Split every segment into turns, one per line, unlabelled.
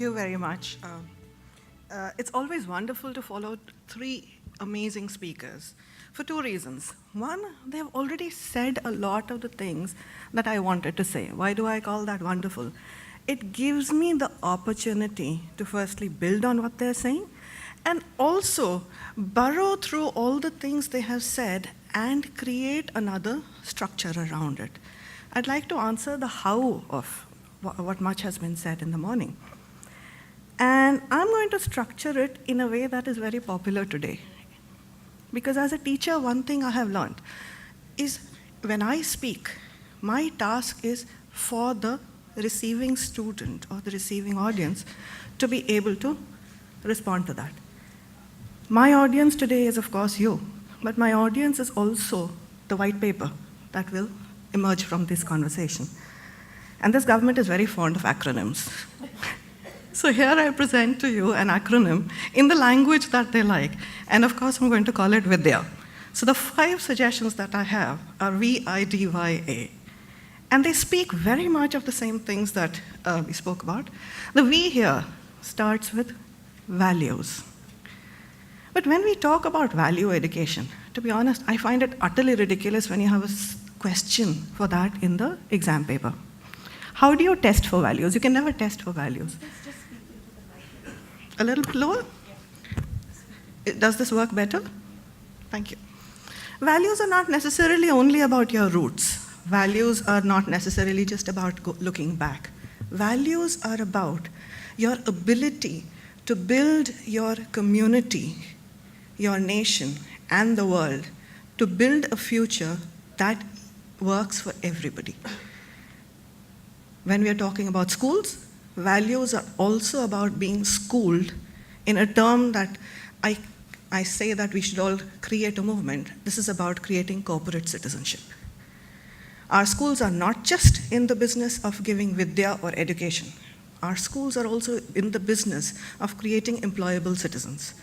you very much. It's always wonderful to follow three amazing speakers for two reasons. One, they have already said a lot of the things that I wanted to say. Why do I call that wonderful? It gives me the opportunity to firstly build on what they're saying and also burrow through all the things they have said and create another structure around it. I'd like to answer the how of what much has been said in the morning. And I'm going to structure it in a way that is very popular today. Because as a teacher, one thing I have learned is when I speak, my task is for the receiving student or the receiving audience to be able to respond to that. My audience today is, of course, you, but my audience is also the white paper that will emerge from this conversation. And this government is very fond of acronyms. So here I present to you an acronym in the language that they like. And of course, I'm going to call it VIDYA. So the 5 suggestions that I have are VIDYA. And they speak very much of the same things that we spoke about. The V here starts with values. But when we talk about value education, to be honest, I find it utterly ridiculous when you have a question for that in the exam paper. How do you test for values? You can never test for values. A little bit lower? Does this work better? Thank you. Values are not necessarily only about your roots. Values are not necessarily just about looking back. Values are about your ability to build your community, your nation, and the world, to build a future that works for everybody. When we are talking about schools, values are also about being schooled in a term that I say that we should all create a movement. This is about creating corporate citizenship. Our schools are not just in the business of giving vidya or education. Our schools are also in the business of creating employable citizens.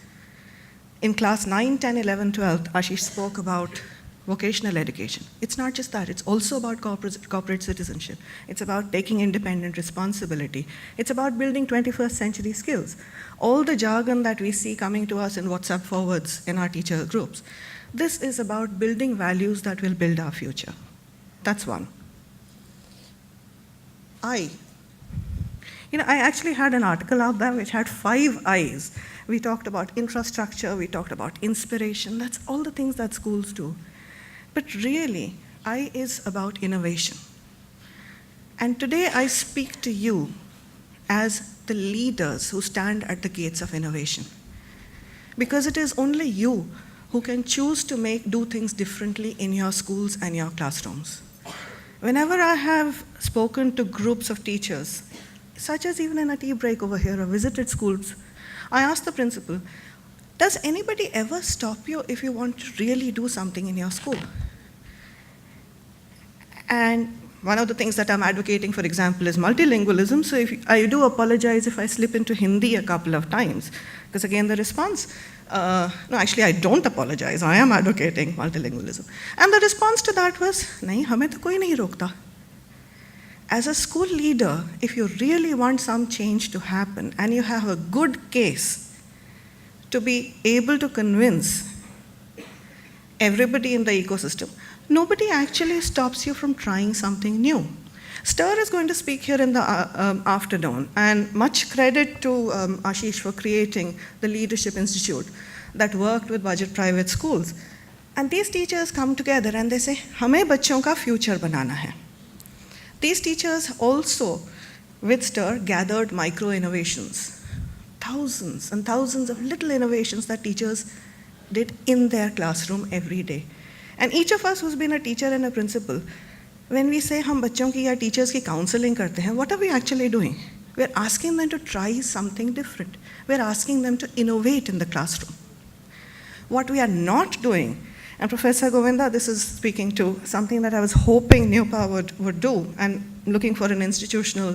In class 9, 10, 11, 12, Ashish spoke about vocational education. It's not just that, it's also about corporate citizenship. It's about taking independent responsibility. It's about building 21st century skills. All the jargon that we see coming to us in WhatsApp forwards in our teacher groups, this is about building values that will build our future. That's one. I actually had an article out there which had 5 I's. We talked about infrastructure, we talked about inspiration, that's all the things that schools do. But really, I is about innovation. And today I speak to you as the leaders who stand at the gates of innovation. Because it is only you who can choose to do things differently in your schools and your classrooms. Whenever I have spoken to groups of teachers, such as even in a tea break over here or visited schools, I ask the principal, does anybody ever stop you if you want to really do something in your school? And one of the things that I'm advocating, for example, is multilingualism. So I do apologize if I slip into Hindi a couple of times. Because again, the response, no, actually, I don't apologize. I am advocating multilingualism. And the response to that was, nahi, hame to koi nahi rokta. As a school leader, if you really want some change to happen and you have a good case to be able to convince everybody in the ecosystem, nobody actually stops you from trying something new. Stir is going to speak here in the afternoon, and much credit to Ashish for creating the Leadership Institute that worked with budget private schools. And these teachers come together and they say, hame bachchon ka future banana hai. These teachers also, with Stir, gathered micro-innovations. Thousands and thousands of little innovations that teachers did in their classroom every day. And each of us who's been a teacher and a principal, when we say hum bachchon ki ya teachers ki counseling karte hain, what are we actually doing? We're asking them to try something different. We're asking them to innovate in the classroom. What we are not doing, and Professor Govinda, this is speaking to something that I was hoping NUPA would do, and looking for an institutional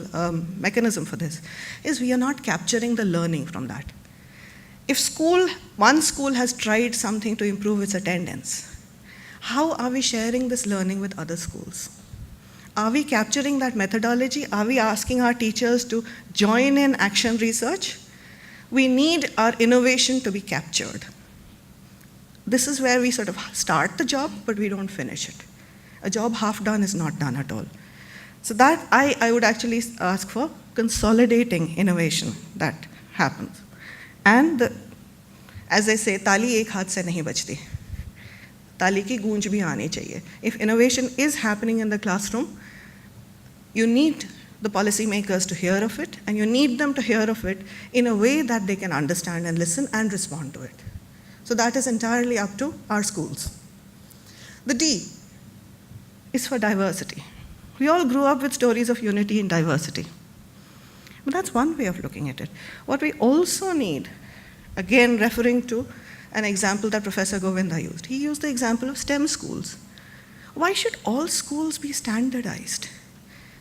mechanism for this, is we are not capturing the learning from that. If one school has tried something to improve its attendance, how are we sharing this learning with other schools? Are we capturing that methodology? Are we asking our teachers to join in action research? We need our innovation to be captured. This is where we sort of start the job, but we don't finish it. A job half done is not done at all. So that I would actually ask for consolidating innovation that happens. And as I say, ताली एक हाथ से नहीं बजती. ताली की गूंज भी आनी चाहिए. If innovation is happening in the classroom, you need the policymakers to hear of it, and you need them to hear of it in a way that they can understand and listen and respond to it. So that is entirely up to our schools. The D is for diversity. We all grew up with stories of unity and diversity. But that's one way of looking at it. What we also need, again referring to an example that Professor Govinda used, he used the example of STEM schools. Why should all schools be standardized?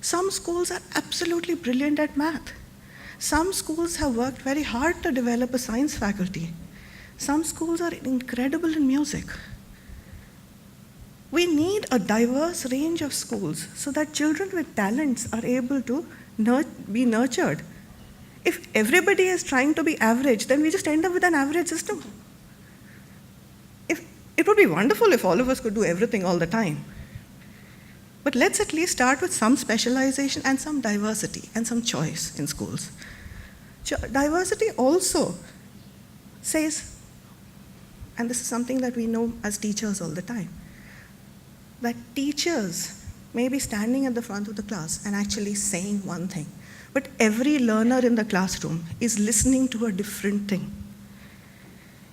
Some schools are absolutely brilliant at math. Some schools have worked very hard to develop a science faculty. Some schools are incredible in music. We need a diverse range of schools so that children with talents are able to be nurtured. If everybody is trying to be average, then we just end up with an average system. It would be wonderful if all of us could do everything all the time. But let's at least start with some specialization and some diversity and some choice in schools. Diversity also says, and this is something that we know as teachers all the time, that teachers may be standing at the front of the class and actually saying one thing, but every learner in the classroom is listening to a different thing.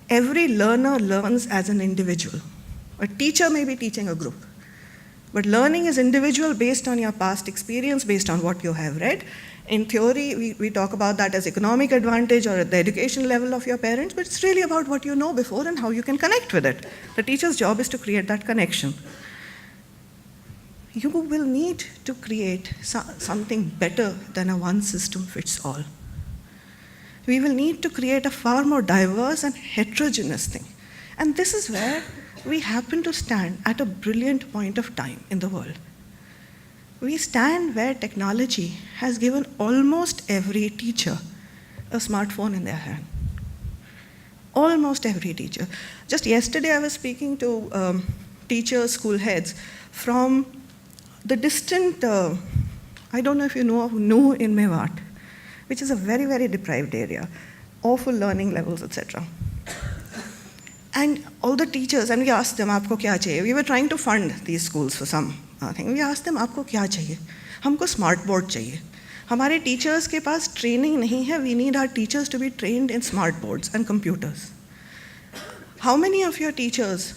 Every learner learns as an individual. A teacher may be teaching a group, but learning is individual based on your past experience, based on what you have read. In theory, we talk about that as economic advantage or at the education level of your parents, but it's really about what you know before and how you can connect with it. The teacher's job is to create that connection. You will need to create something better than a one system fits all. We will need to create a far more diverse and heterogeneous thing. And this is where we happen to stand at a brilliant point of time in the world. We stand where technology has given almost every teacher a smartphone in their hand. Almost every teacher. Just yesterday I was speaking to teachers, school heads from the distant, I don't know if you know of Nu in Mewat, which is a very, very deprived area, awful learning levels, etc. And all the teachers, and we asked them, "Aapko kya chahiye?" We were trying to fund these schools for some thing. We asked them, "Aapko kya chahiye?" Humko smart board chahiye. Hamare teachers ke paas training nahi hai. We need our teachers to be trained in smart boards and computers. How many of your teachers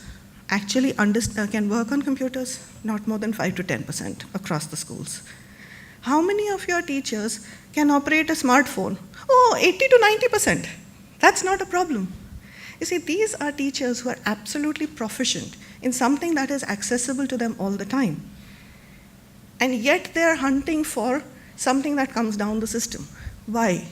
actually can work on computers? Not more than 5 to 10% across the schools. How many of your teachers can operate a smartphone? Oh, 80 to 90%. That's not a problem. You see, these are teachers who are absolutely proficient in something that is accessible to them all the time. And yet they're hunting for something that comes down the system. Why?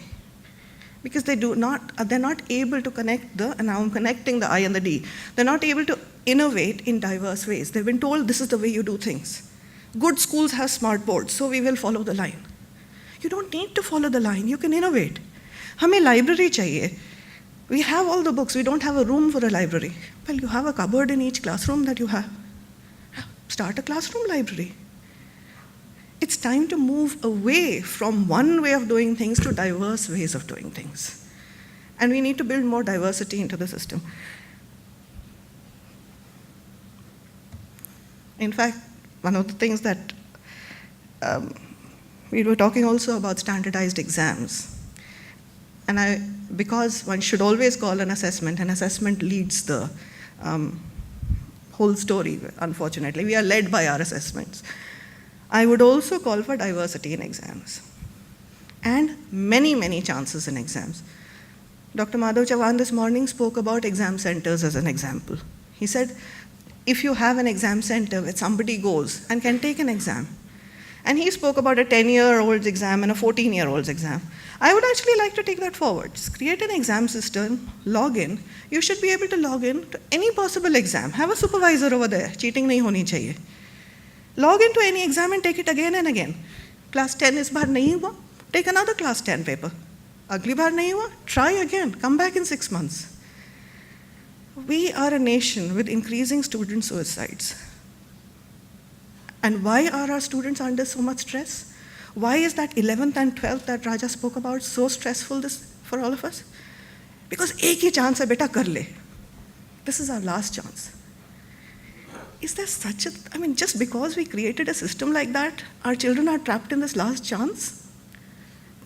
Because they're not able to connect and now I'm connecting the I and the D. They're not able to innovate in diverse ways. They've been told this is the way you do things. Good schools have smart boards, so we will follow the line. You don't need to follow the line, you can innovate. Hame library chahiye. We have all the books, we don't have a room for a library. Well, you have a cupboard in each classroom that you have. Start a classroom library. It's time to move away from one way of doing things to diverse ways of doing things. And we need to build more diversity into the system. In fact, one of the things that we were talking also about standardized exams. And because one should always call an assessment leads the whole story, unfortunately. We are led by our assessments. I would also call for diversity in exams and many, many chances in exams. Dr. Madhav Chavan this morning spoke about exam centers as an example. He said, if you have an exam center where somebody goes and can take an exam, and he spoke about a 10-year-old's exam and a 14-year-old's exam, I would actually like to take that forward. Just create an exam system, log in. You should be able to log in to any possible exam. Have a supervisor over there. Cheating nahi honi chahiye. Log into any exam and take it again and again. Class 10 इस बार नहीं हुआ, take another class 10 paper. अगली बार नहीं हुआ, try again, come back in 6 months. We are a nation with increasing student suicides. And why are our students under so much stress? Why is that 11th and 12th that Raja spoke about so stressful for all of us? Because एक ही chance है बेटा कर ले. This is our last chance. Is there such a, just because we created a system like that, our children are trapped in this last chance?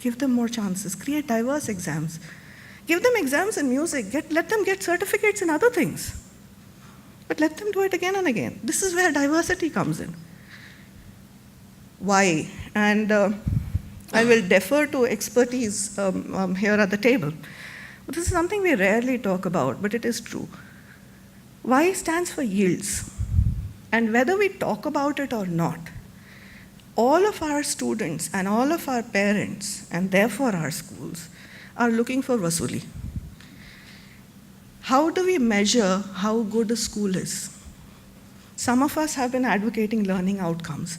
Give them more chances, create diverse exams. Give them exams in music, let them get certificates in other things. But let them do it again and again. This is where diversity comes in. Why? And I will defer to expertise here at the table. But this is something we rarely talk about, but it is true. Y stands for yields. And whether we talk about it or not, all of our students and all of our parents, and therefore our schools, are looking for vasuli. How do we measure how good a school is? Some of us have been advocating learning outcomes.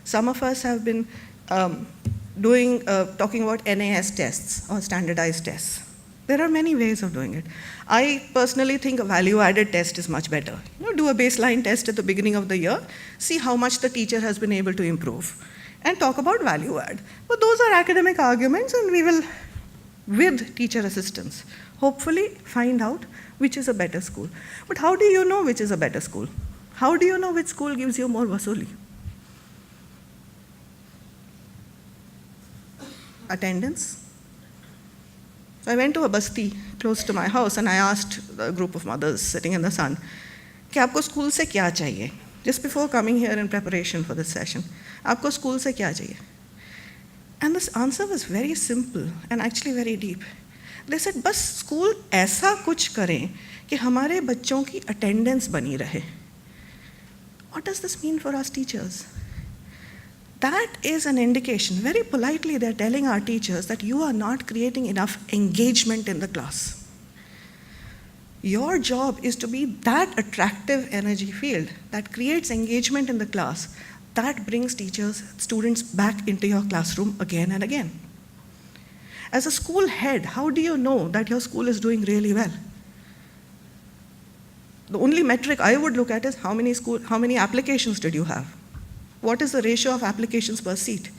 Some of us have been talking about NAS tests or standardized tests. There are many ways of doing it. I personally think a value-added test is much better. Do a baseline test at the beginning of the year, see how much the teacher has been able to improve, and talk about value add. But those are academic arguments, and we will, with teacher assistance, hopefully find out which is a better school. But how do you know which is a better school? How do you know which school gives you more vasuli? Attendance. So I went to a basti close to my house and I asked a group of mothers sitting in the sun, कि आपको school से क्या चाहिए? Just before coming here in preparation for this session, आपको school से क्या चाहिए? And this answer was very simple and actually very deep. They said, बस स्कूल ऐसा कुछ करें कि हमारे बच्चों की attendance बनी रहे. What does this mean for us teachers? That is an indication, very politely they're telling our teachers that you are not creating enough engagement in the class. Your job is to be that attractive energy field that creates engagement in the class, that brings students back into your classroom again and again. As a school head, how do you know that your school is doing really well? The only metric I would look at is how many applications did you have? What is the ratio of applications per seat?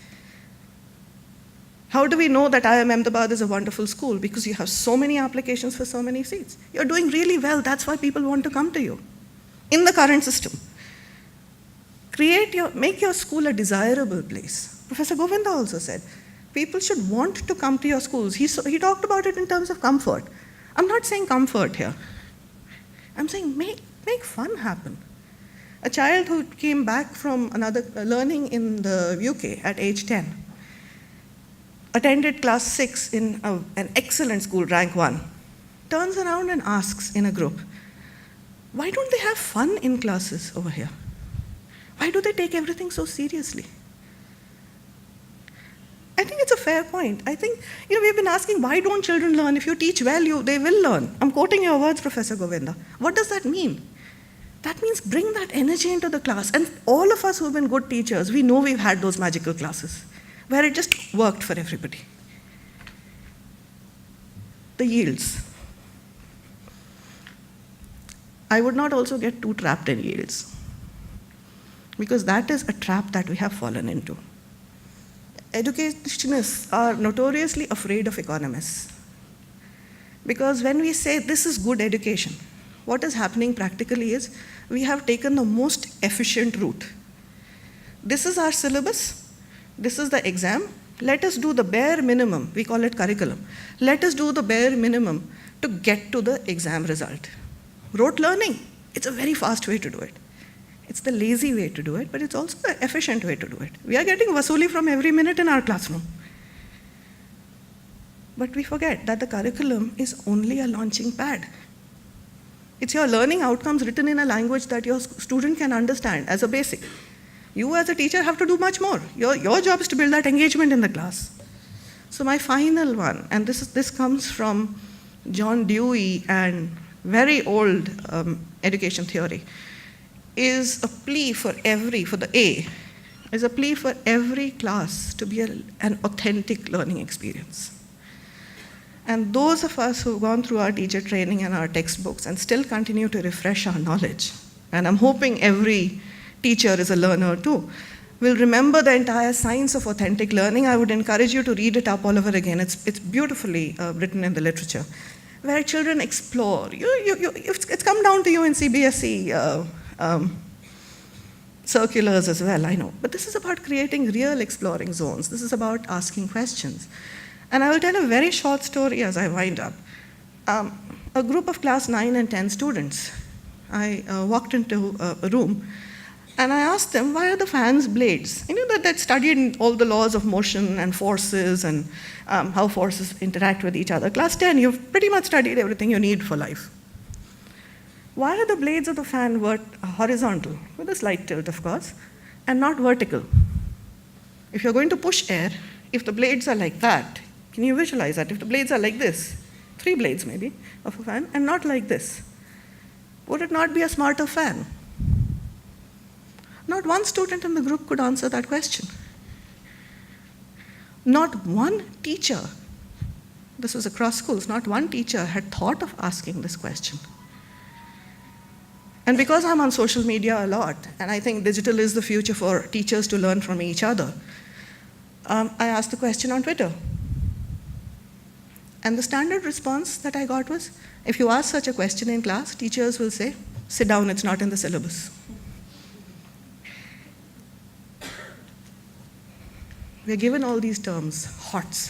How do we know that IIM Ahmedabad is a wonderful school? Because you have so many applications for so many seats. You're doing really well, that's why people want to come to you. In the current system, make your school a desirable place. Professor Govinda also said, people should want to come to your schools. He talked about it in terms of comfort. I'm not saying comfort here. I'm saying make fun happen. A child who came back from learning in the UK at age 10, attended class 6 in an excellent school, rank 1, turns around and asks in a group, why don't they have fun in classes over here? Why do they take everything so seriously? I think it's a fair point. I think, we've been asking, why don't children learn? If you teach well, they will learn. I'm quoting your words, Professor Govinda. What does that mean? That means bring that energy into the class. And all of us who've been good teachers, we know we've had those magical classes where it just worked for everybody. The yields. I would not also get too trapped in yields, because that is a trap that we have fallen into. Educationists are notoriously afraid of economists, because when we say this is good education, what is happening practically is we have taken the most efficient route. This is our syllabus, this is the exam, let us do the bare minimum, we call it curriculum. Let us do the bare minimum to get to the exam result. Rote learning, it's a very fast way to do it. It's the lazy way to do it, but it's also the efficient way to do it. We are getting vasuli from every minute in our classroom. But we forget that the curriculum is only a launching pad. It's your learning outcomes written in a language that your student can understand as a basic. You as a teacher have to do much more. Your job is to build that engagement in the class. So my final one, and this comes from John Dewey and very old education theory. is a plea for the A, is a plea for every class to be an authentic learning experience. And those of us who've gone through our teacher training and our textbooks and still continue to refresh our knowledge, and I'm hoping every teacher is a learner too, will remember the entire science of authentic learning. I would encourage you to read it up all over again. It's beautifully written in the literature, where children explore. It's come down to you in CBSE circulars as well, I know. But this is about creating real exploring zones. This is about asking questions. And I will tell a very short story as I wind up. A group of class 9 and 10 students, I walked into a room and I asked them, why are the fans blades? You know that studied all the laws of motion and forces and how forces interact with each other. Class 10, you've pretty much studied everything you need for life. Why are the blades of the fan horizontal, with a slight tilt, of course, and not vertical? If you're going to push air, if the blades are like that, can you visualize that? If the blades are like this, 3 blades maybe of a fan, and not like this, would it not be a smarter fan? Not one student in the group could answer that question. Not one teacher, this was across schools, not one teacher had thought of asking this question. And because I'm on social media a lot, and I think digital is the future for teachers to learn from each other, I asked the question on Twitter. And the standard response that I got was, if you ask such a question in class, teachers will say, sit down, it's not in the syllabus. We're given all these terms, HOTS,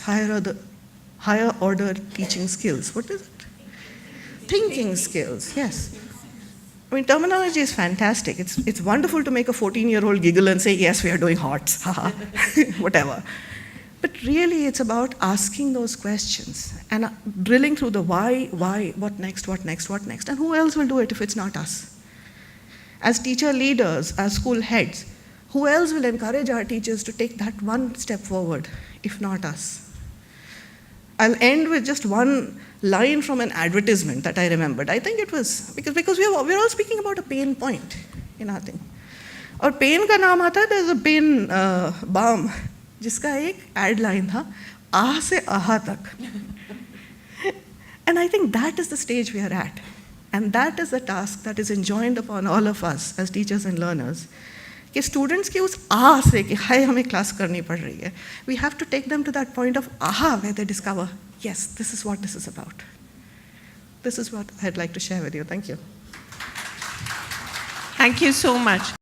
higher order teaching skills. What is it? Thinking skills, yes. I mean, terminology is fantastic. It's wonderful to make a 14-year-old giggle and say, yes, we are doing HOTS, haha, whatever. But really, it's about asking those questions and drilling through the why, what next, and who else will do it if it's not us? As teacher leaders, as school heads, who else will encourage our teachers to take that one step forward, if not us? I'll end with just one line from an advertisement that I remembered. I think it was, because we're all speaking about a pain point in our thing. और pen का नाम आता है, there's a pain balm, जिसका एक ad line था, आह से आहा तक. And I think that is the stage we are at. And that is the task that is enjoined upon all of us as teachers and learners. कि students की उस आह से कि हाय हमें क्लास करनी पड़ रही है, we have to take them to that point of aha where they discover, yes, this is what this is about. This is what I'd like to share with you. Thank you.
Thank you so much.